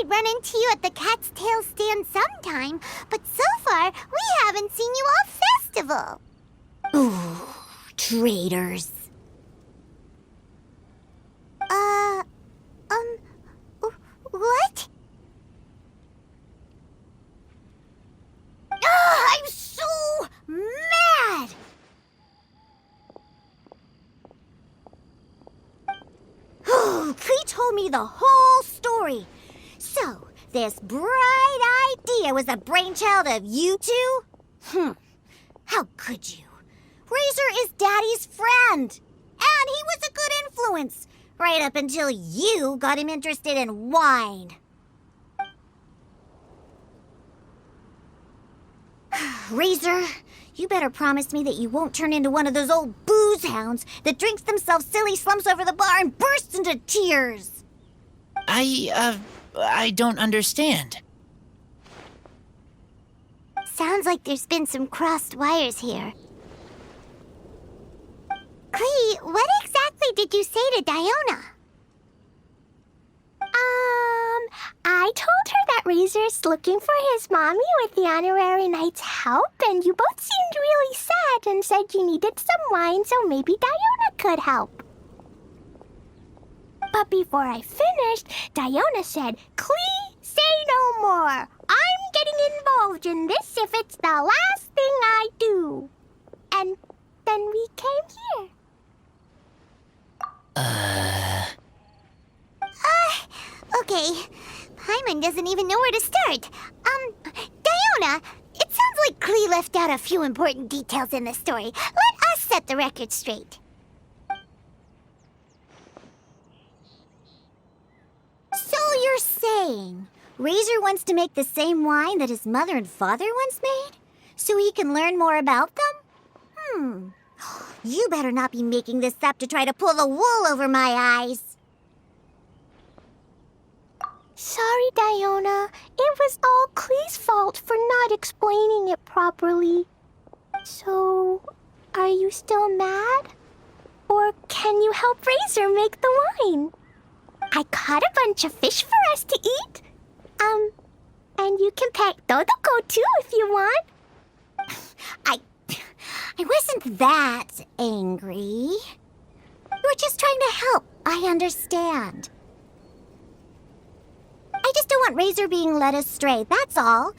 run into you at the Cat's Tail stand sometime, but so far, we haven't seen you off festival. Ooh, traitors. What? I'm so mad! Klee told me the whole story. So, this bright idea was the brainchild of you two? How could you? Razor is Daddy's friend. And he was a good influence. Right up until you got him interested in wine. Razor, you better promise me that you won't turn into one of those old booze hounds that drinks themselves silly, slumps over the bar, and bursts into tears. I don't understand. Sounds like there's been some crossed wires here. Klee, what exactly did you say to Diona? I told her that Razor's looking for his mommy with the honorary knight's help, and you both seemed really sad and said you needed some wine, so maybe Diona could help. But before I finished, Diona said, "Klee, say no more. I'm getting involved in this if it's the last thing I do." And then we came here. Okay. Paimon doesn't even know where to start. Diona, it sounds like Klee left out a few important details in the story. Let us set the record straight. So you're saying Razor wants to make the same wine that his mother and father once made? So he can learn more about them? You better not be making this up to try to pull the wool over my eyes. Sorry, Diona. It was all Klee's fault for not explaining it properly. So, are you still mad? Or can you help Razor make the wine? I caught a bunch of fish for us to eat. And you can pet Dodoko too if you want. I wasn't that angry. You were just trying to help. I understand. I just don't want Razor being led astray, that's all.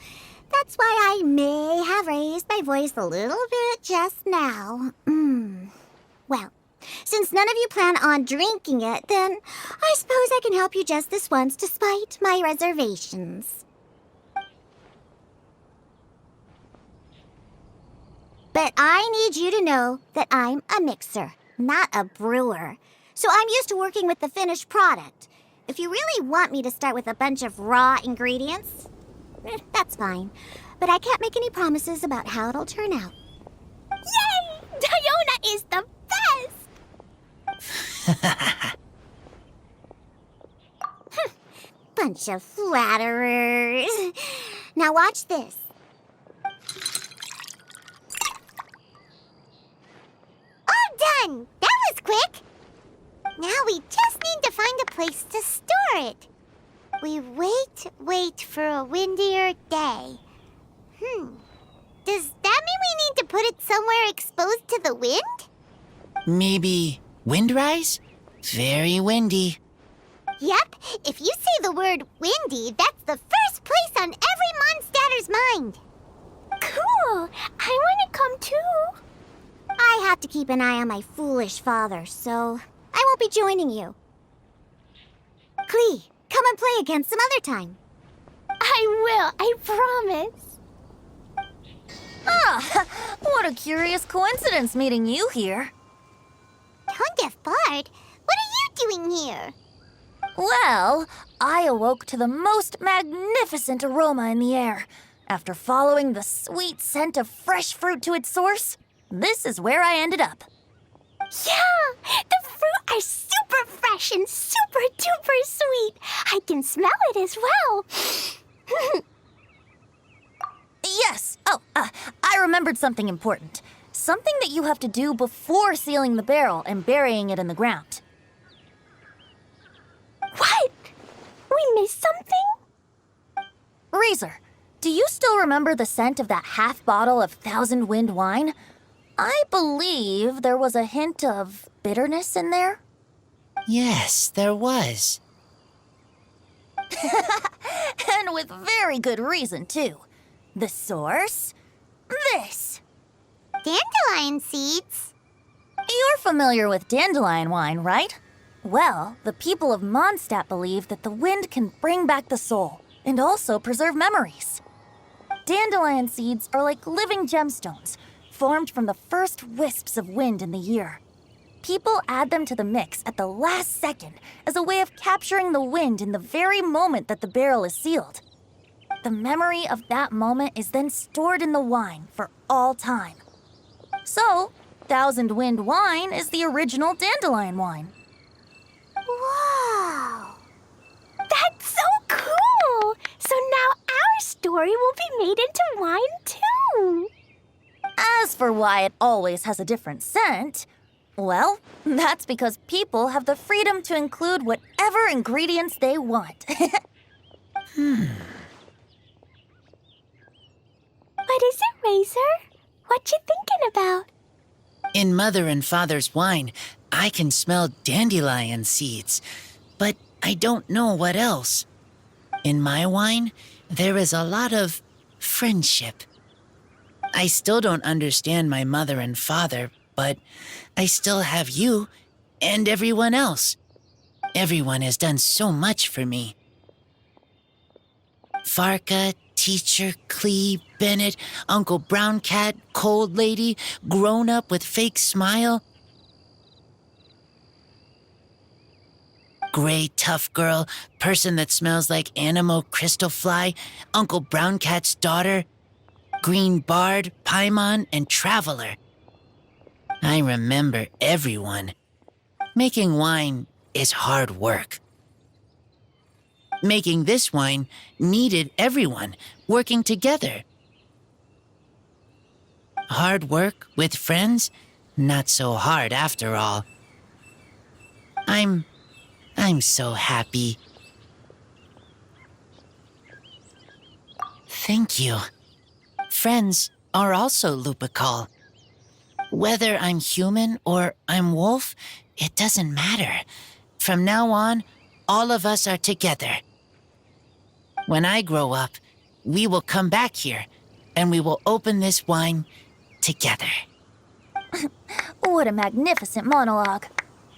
That's why I may have raised my voice a little bit just now. Well, since none of you plan on drinking it, then I suppose I can help you just this once despite my reservations. But I need you to know that I'm a mixer, not a brewer. So I'm used to working with the finished product. If you really want me to start with a bunch of raw ingredients, that's fine. But I can't make any promises about how it'll turn out. Yay! Diona is the best! Bunch of flatterers. Now watch this. All done! That was quick! Now we just need to find a place to store it. We wait for a windier day. Does that mean we need to put it somewhere exposed to the wind? Maybe windrise? Very windy. Yep, if you say the word windy, that's the first place on every Mondstatter's mind. Cool! I want to come too. I have to keep an eye on my foolish father, so I won't be joining you. Klee, come and play again some other time. I will, I promise. What a curious coincidence meeting you here. Tone deaf bard, what are you doing here? Well, I awoke to the most magnificent aroma in the air. After following the sweet scent of fresh fruit to its source, this is where I ended up. Yeah, the fruit are super fresh and super duper sweet. I can smell it as well. Yes. I remembered something important. Something that you have to do before sealing the barrel and burying it in the ground. What? We missed something? Razor, do you still remember the scent of that half bottle of Thousand Wind wine? I believe there was a hint of bitterness in there. Yes, there was. And with very good reason, too. The source? This. Dandelion seeds? You're familiar with dandelion wine, right? Well, the people of Mondstadt believe that the wind can bring back the soul and also preserve memories. Dandelion seeds are like living gemstones, formed from the first wisps of wind in the year. People add them to the mix at the last second as a way of capturing the wind in the very moment that the barrel is sealed. The memory of that moment is then stored in the wine for all time. So, Thousand Wind wine is the original dandelion wine. Wow! That's so cool! So now our story will be made into wine too! As for why it always has a different scent, well, that's because people have the freedom to include whatever ingredients they want. What is it, Razor? What you thinking about? In Mother and Father's wine, I can smell dandelion seeds, but I don't know what else. In my wine, there is a lot of friendship. I still don't understand my mother and father, but I still have you and everyone else. Everyone has done so much for me. Farka, Teacher, Clee, Bennett, Uncle Brown Cat, Cold Lady, Grown Up with Fake Smile, Gray Tough Girl, Person that Smells like Animo Crystal Fly, Uncle Brown Cat's Daughter, Green Bard, Paimon, and Traveler. I remember everyone. Making wine is hard work. Making this wine needed everyone working together. Hard work with friends? Not so hard after all. I'm so happy. Thank you. Friends are also Lupical. Whether I'm human or I'm wolf, it doesn't matter. From now on, all of us are together. When I grow up, we will come back here, and we will open this wine together. What a magnificent monologue.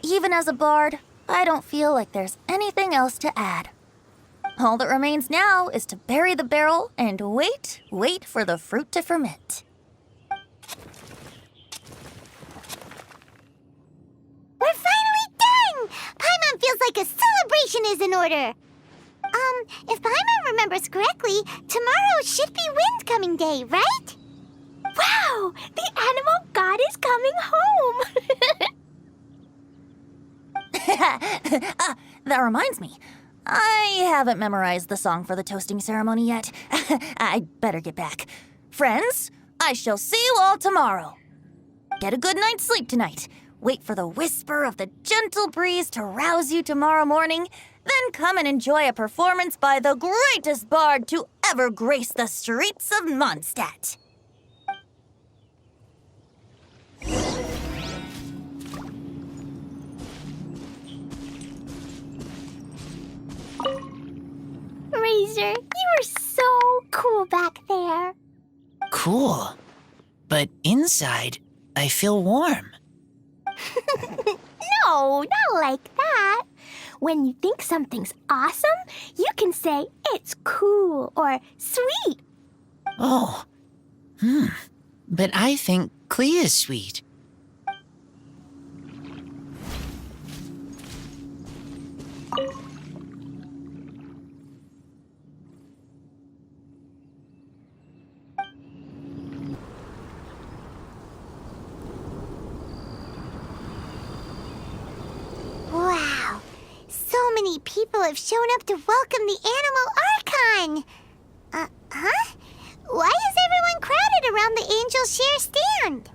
Even as a bard, I don't feel like there's anything else to add. All that remains now is to bury the barrel and wait for the fruit to ferment. We're finally done! Paimon feels like a celebration is in order. If Paimon remembers correctly, tomorrow should be Wind-coming day, right? Wow! The animal god is coming home! That reminds me. I haven't memorized the song for the toasting ceremony yet. I'd better get back. Friends, I shall see you all tomorrow. Get a good night's sleep tonight. Wait for the whisper of the gentle breeze to rouse you tomorrow morning. Then come and enjoy a performance by the greatest bard to ever grace the streets of Mondstadt. Razor, you were so cool back there. Cool. But inside, I feel warm. No, not like that. When you think something's awesome, you can say it's cool or sweet. Oh. But I think Clee is sweet. Wow. So many people have shown up to welcome the Animal Archon. Huh? Why is everyone crowded around the Angel Share stand?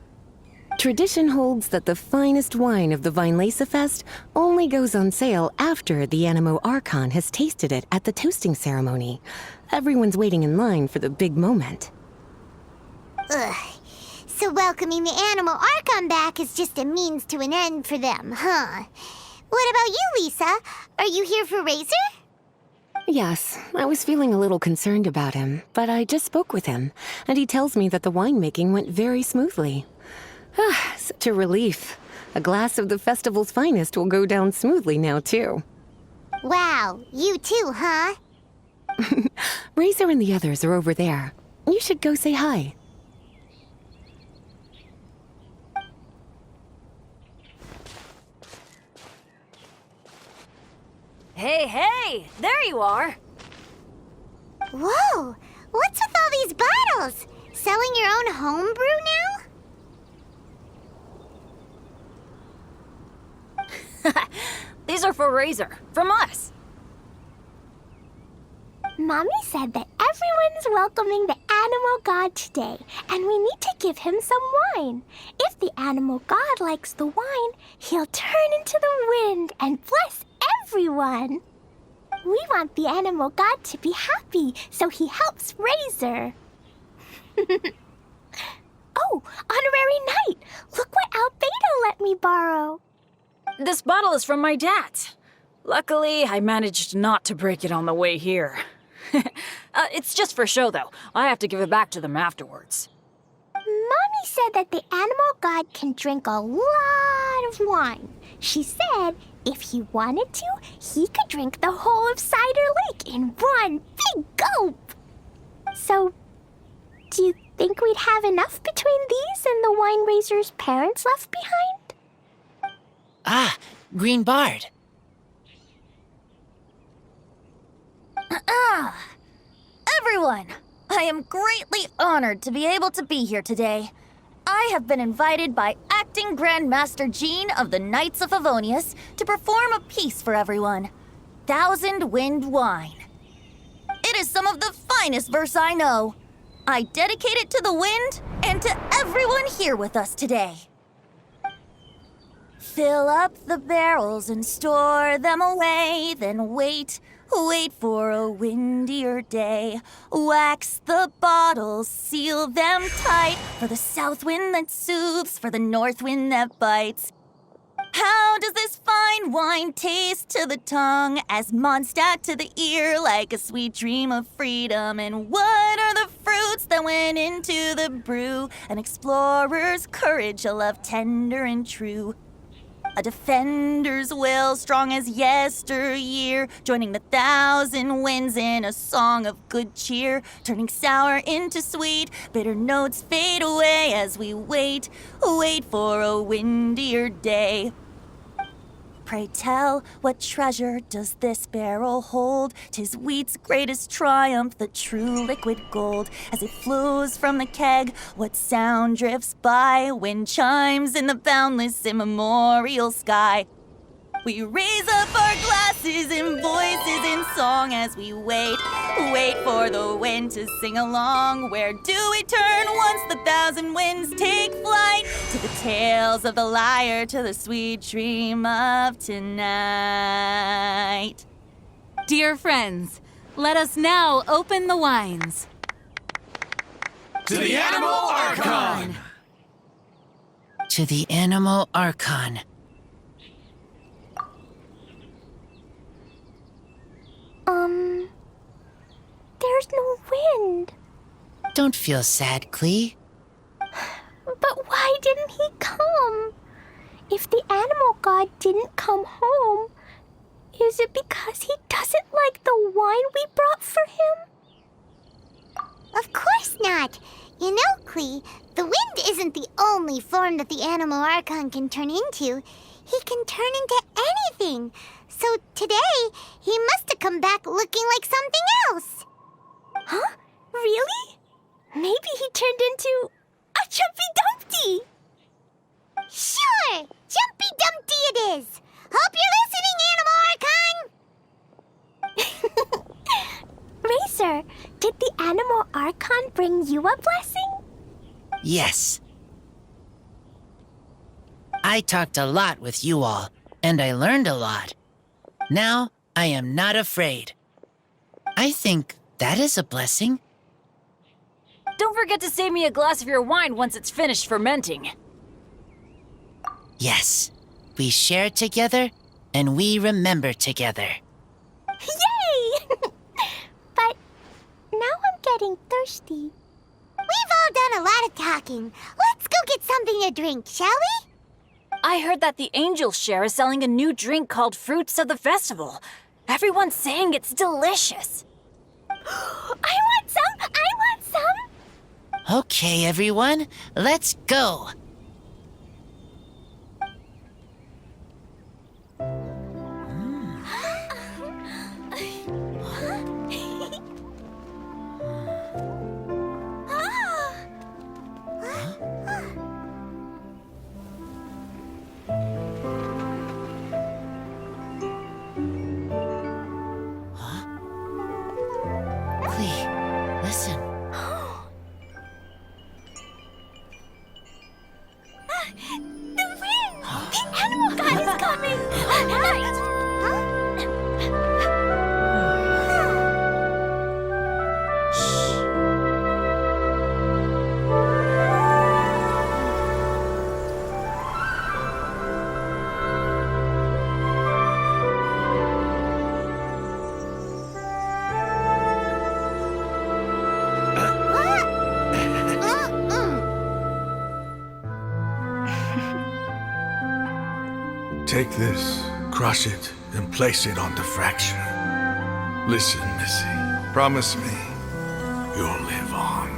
Tradition holds that the finest wine of the Vinelasa Fest only goes on sale after the Animo Archon has tasted it at the toasting ceremony. Everyone's waiting in line for the big moment. Ugh. So welcoming the Animal Archon back is just a means to an end for them, huh? What about you, Lisa? Are you here for Razor? Yes, I was feeling a little concerned about him, but I just spoke with him, and he tells me that the winemaking went very smoothly. Such a relief. A glass of the festival's finest will go down smoothly now, too. Wow, you too, huh? Razor and the others are over there. You should go say hi. Hey, there you are. Whoa, what's with all these bottles? Selling your own home brew now? These are for Razor, from us. Mommy said that everyone's welcoming the animal god today, and we need to give him some wine. If the animal god likes the wine, he'll turn into the wind and bless everyone. We want the animal god to be happy, so he helps Razor. Oh, honorary knight! Look what Albedo let me borrow. This bottle is from my dad. Luckily, I managed not to break it on the way here. It's just for show, though. I have to give it back to them afterwards. Mommy said that the animal god can drink a lot of wine. She said if he wanted to, he could drink the whole of Cider Lake in one big gulp. So, do you think we'd have enough between these and the wine raiser's parents left behind? Ah, Green Bard. Everyone, I am greatly honored to be able to be here today. I have been invited by Acting Grand Master Jean of the Knights of Favonius to perform a piece for everyone. Thousand Wind Wine. It is some of the finest verse I know. I dedicate it to the wind and to everyone here with us today. Fill up the barrels and store them away, then wait for a windier day. Wax the bottles, seal them tight, for the south wind that soothes, for the north wind that bites. How does this fine wine taste to the tongue, as Mondstadt to the ear, like a sweet dream of freedom? And what are the fruits that went into the brew? An explorer's courage, a love tender and true. A defender's will, strong as yesteryear, joining the thousand winds in a song of good cheer, turning sour into sweet, bitter notes fade away as we wait for a windier day. Pray tell, what treasure does this barrel hold? 'Tis wheat's greatest triumph, the true liquid gold. As it flows from the keg, what sound drifts by? Wind chimes in the boundless immemorial sky. We raise up our glasses and voices in song as we wait for the wind to sing along. Where do we turn once the thousand winds take flight? To the tales of the lyre, to the sweet dream of tonight. Dear friends, let us now open the wines. To the Animal Archon! To the Animal Archon. There's no wind. Don't feel sad, Clee. But why didn't he come? If the animal god didn't come home, is it because he doesn't like the wine we brought for him? Of course not. You know, Clee, the wind isn't the only form that the Animal Archon can turn into. He can turn into anything. So today, he must have come back looking like something else. Huh? Really? Maybe he turned into a Jumpy Dumpty. Sure! Jumpy Dumpty it is! Hope you're listening, Animal Archon! Racer, did the Animal Archon bring you a blessing? Yes. I talked a lot with you all, and I learned a lot. Now, I am not afraid. I think that is a blessing. Don't forget to save me a glass of your wine once it's finished fermenting. Yes, we share together, and we remember together. Yay! But now I'm getting thirsty. We've all done a lot of talking. Let's go get something to drink, shall we? I heard that the Angels Share is selling a new drink called Fruits of the Festival. Everyone's saying it's delicious. I want some! I want some! Okay, everyone, let's go. Clee, listen. The wind! The animal god is coming! Take this, crush it, and place it on the fracture. Listen, Missy. Promise me you'll live on.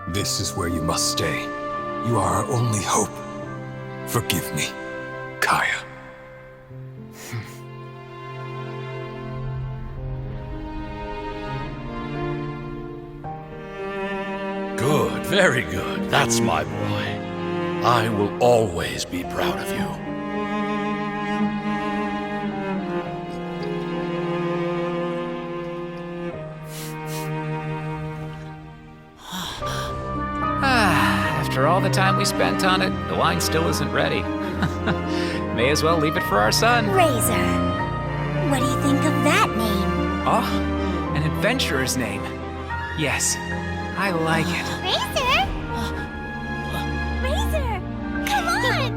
This is where you must stay. You are our only hope. Forgive me, Kaya. Good, very good. That's my boy. I will always be proud of you. After all the time we spent on it, the wine still isn't ready. May as well leave it for our son. Razor. What do you think of that name? Oh, an adventurer's name. Yes, I like it. Razor? Razor! Come on!